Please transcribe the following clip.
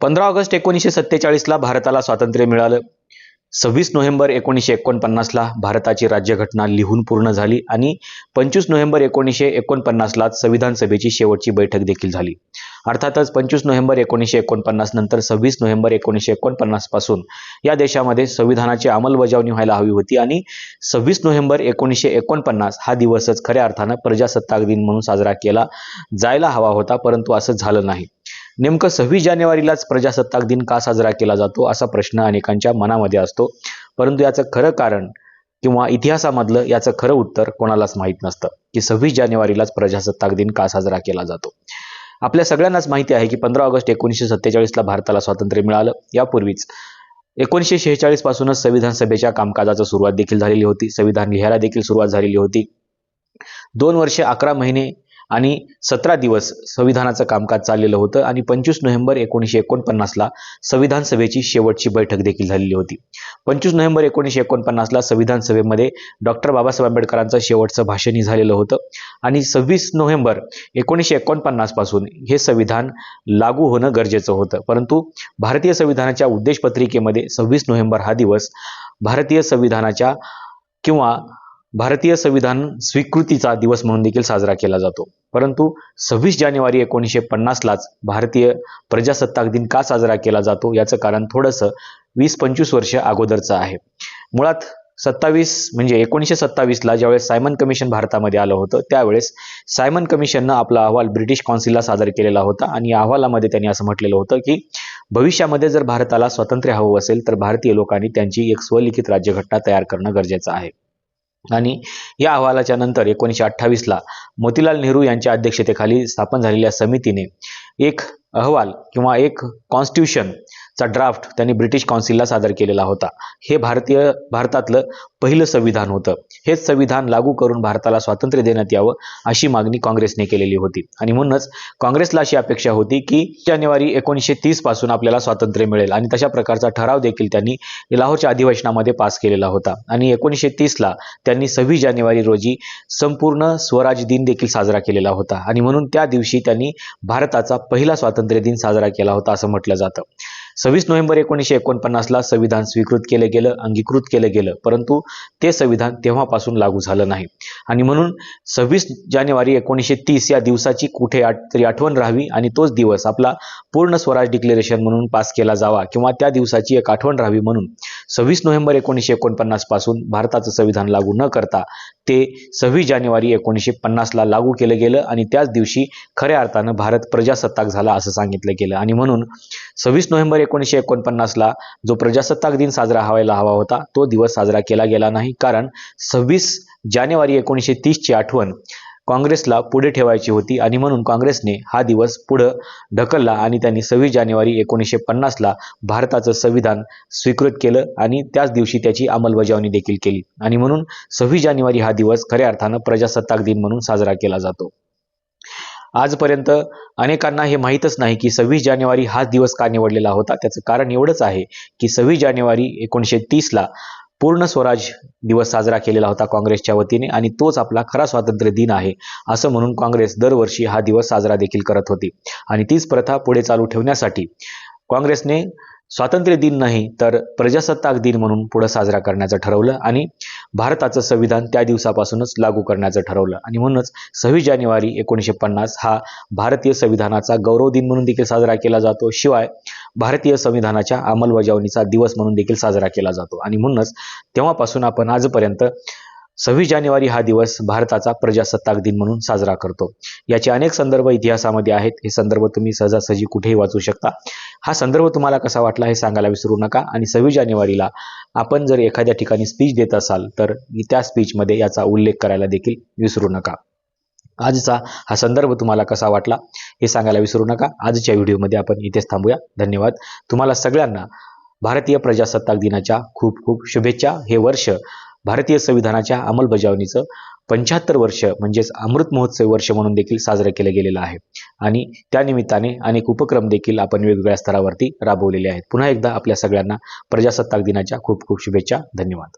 15 August 1947ला भारताला स्वातंत्र्य मिळालं. 26 नोव्हेंबर 1949ला भारताची राज्यघटना लिहून पूर्ण झाली आणि 25 नोव्हेंबर 1949ला संविधान सभेची शेवटची बैठक देखील झाली. अर्थातच 25 नोव्हेंबर 1949 नंतर 26 नोव्हेंबर 1949 पासून या देशामध्ये संविधानाची अंमलबजावणी व्हायला हवी होती आणि 26 नोव्हेंबर 1949 हा दिवसच खऱ्या अर्थानं प्रजासत्ताक दिन म्हणून साजरा केला जायला हवा होता, परंतु असं झालं नाही. नेमकं 26 जानेवारीलाच प्रजासत्ताक दिन का साजरा केला जातो असा प्रश्न अनेकांच्या मनामध्ये असतो, परंतु याचं खरं कारण किंवा इतिहासामधलं याचं खरं उत्तर कोणालाच माहीत नसतं की 26 जानेवारीलाच प्रजासत्ताक दिन का साजरा केला जातो. आपल्या सगळ्यांनाच माहिती आहे की 15 ऑगस्ट 1947ला भारताला स्वातंत्र्य मिळालं. यापूर्वीच 1946 पासूनच संविधान सभेच्या कामकाजाची सुरुवात देखील झालेली होती. संविधान लिहायला देखील सुरुवात झालेली होती. 2 वर्षे 11 महिने आणि 17 दिवस संविधानाचं कामकाज चाललेलं होतं आणि 25 नोव्हेंबर 1949ला संविधान सभेची शेवटची बैठक देखील झालेली होती. 25 नोव्हेंबर 1949ला संविधान सभेमध्ये डॉक्टर बाबासाहेब आंबेडकरांचं शेवटचं भाषणही झालेलं होतं आणि 26 नोव्हेंबर 1949 पासून हे संविधान लागू होणं गरजेचं होतं. परंतु भारतीय संविधानाच्या उद्देशपत्रिकेमध्ये 26 नोव्हेंबर हा दिवस भारतीय संविधानाच्या किंवा भारतीय संविधान स्वीकृतीचा दिवस म्हणून देखील साजरा केला जातो. परंतु 26 जानेवारी 1950लाच भारतीय प्रजासत्ताक दिन का साजरा केला जातो याचं कारण थोडंसं 20-25 वर्ष अगोदरचं आहे. मुळात 1927ला ज्यावेळेस सायमन कमिशन भारतामध्ये आलं होतं त्यावेळेस सायमन कमिशननं आपला अहवाल ब्रिटिश काउन्सिलला सादर केलेला होता आणि या अहवालामध्ये त्यांनी असं म्हटलेलं होतं की भविष्यामध्ये जर भारताला स्वातंत्र्य हवं असेल तर भारतीय लोकांनी त्यांची एक स्वलिखित राज्यघटना तयार करणं गरजेचं आहे. आणि या अहवालाच्या नंतर 1928ला मोतीलाल नेहरू यांच्या अध्यक्षतेखाली स्थापन झालेल्या समितीने एक अहवाल किंवा एक कॉन्स्टिट्यूशनचा ड्राफ्ट त्यांनी ब्रिटिश काउन्सिलला सादर केलेला होता. हे भारतातलं पहिलं संविधान होतं. हेच संविधान लागू करून भारताला स्वातंत्र्य देण्यात यावं अशी मागणी काँग्रेसने केलेली होती आणि म्हणूनच काँग्रेसला अशी अपेक्षा होती की जानेवारी 1930 पासून आपल्याला स्वातंत्र्य मिळेल आणि तशा प्रकारचा ठराव देखील त्यांनी लाहोरच्या अधिवेशनामध्ये पास केलेला होता आणि 1930ला त्यांनी 26 जानेवारी रोजी संपूर्ण स्वराज दिन देखील साजरा केलेला होता आणि म्हणून त्या दिवशी त्यांनी भारताचा पहिला स्वातंत्र्य दिन साजरा केला होता असं म्हटलं जातं. 26 नोव्हेंबर 1949ला संविधान स्वीकृत केलं गेलं, अंगीकृत केलं गेलं, परंतु ते संविधान तेव्हापासून लागू झालं नाही आणि म्हणून 26 जानेवारी 1930 या दिवसाची कुठे तरी आठवण राहावी आणि तोच दिवस आपला पूर्ण स्वराज डिक्लेरेशन म्हणून पास केला जावा किंवा त्या दिवसाची एक आठवण राहावी म्हणून 26 नोव्हेंबर 1949 पासून भारताचं संविधान लागू न करता ते 26 जानेवारी 1950ला लागू केलं गेलं आणि त्याच दिवशी खऱ्या अर्थानं भारत प्रजासत्ताक झाला असं सांगितलं गेलं आणि म्हणून 26 नोव्हेंबर 1949ला जो प्रजासत्ताक दिन साजरा व्हायला हवा होता तो दिवस साजरा केला गेला नाही, कारण 26 जानेवारी 1930ची आठवण काँग्रेसला पुढे ठेवायची होती आणि म्हणून काँग्रेसने हा दिवस पुढे ढकलला आणि त्यांनी 26 जानेवारी 1950ला भारताचं संविधान स्वीकृत केलं आणि त्याच दिवशी त्याची अंमलबजावणी देखील केली आणि म्हणून 26 जानेवारी हा दिवस खऱ्या अर्थानं प्रजासत्ताक दिन म्हणून साजरा केला जातो. आजपर्यंत अनेकांना हे माहीतच नाही की 26 जानेवारी हाच दिवस का निवडलेला होता. त्याचं कारण एवढंच आहे की 26 जानेवारी 1930ला पूर्ण स्वराज दिवस साजरा केलेला होता काँग्रेसच्या वतीने आणि तोच आपला खरा स्वातंत्र्य दिन आहे असं म्हणून काँग्रेस दरवर्षी हा दिवस साजरा देखील करत होती आणि तीच प्रथा पुढे चालू ठेवण्यासाठी काँग्रेसने स्वातंत्र्य दिन नाही तर प्रजासत्ताक दिन म्हणून पुढे साजरा करण्याचं ठरवलं आणि भारताचं संविधान त्या दिवसापासूनच लागू करण्याचं ठरवलं आणि म्हणूनच 26 जानेवारी 1950 हा भारतीय संविधानाचा गौरव दिन म्हणून देखील साजरा केला जातो. शिवाय भारतीय संविधानाच्या अंमलबजावणीचा दिवस म्हणून देखील साजरा केला जातो आणि म्हणूनच तेव्हापासून आपण आजपर्यंत 26 जानेवारी हा दिवस भारताचा प्रजासत्ताक दिन म्हणून साजरा करतो. याचे अनेक संदर्भ इतिहासामध्ये आहेत. हे संदर्भ तुम्ही सहजासहजी कुठेही वाचू शकता. हा संदर्भ तुम्हाला कसा वाटला हे सांगायला विसरू नका आणि 26 जानेवारीला आपण जर एखाद्या ठिकाणी स्पीच देत असाल तर त्या स्पीचमध्ये याचा उल्लेख करायला देखील विसरू नका. आजचा हा संदर्भ तुम्हाला कसा वाटला हे सांगायला विसरू नका. आजच्या व्हिडिओमध्ये आपण इथेच थांबूया. धन्यवाद. तुम्हाला सगळ्यांना भारतीय प्रजासत्ताक दिनाच्या खूप खूप शुभेच्छा. हे वर्ष भारतीय संविधानाच्या अंमलबजावणीचं 75 वर्ष म्हणजेच अमृत महोत्सव वर्ष म्हणून देखील साजरं केलं गेलेलं आहे आणि त्यानिमित्ताने अनेक उपक्रम देखील आपण वेगवेगळ्या स्तरावरती राबवलेले आहेत. पुन्हा एकदा आपल्या सगळ्यांना प्रजासत्ताक दिनाच्या खूप खूप शुभेच्छा. धन्यवाद.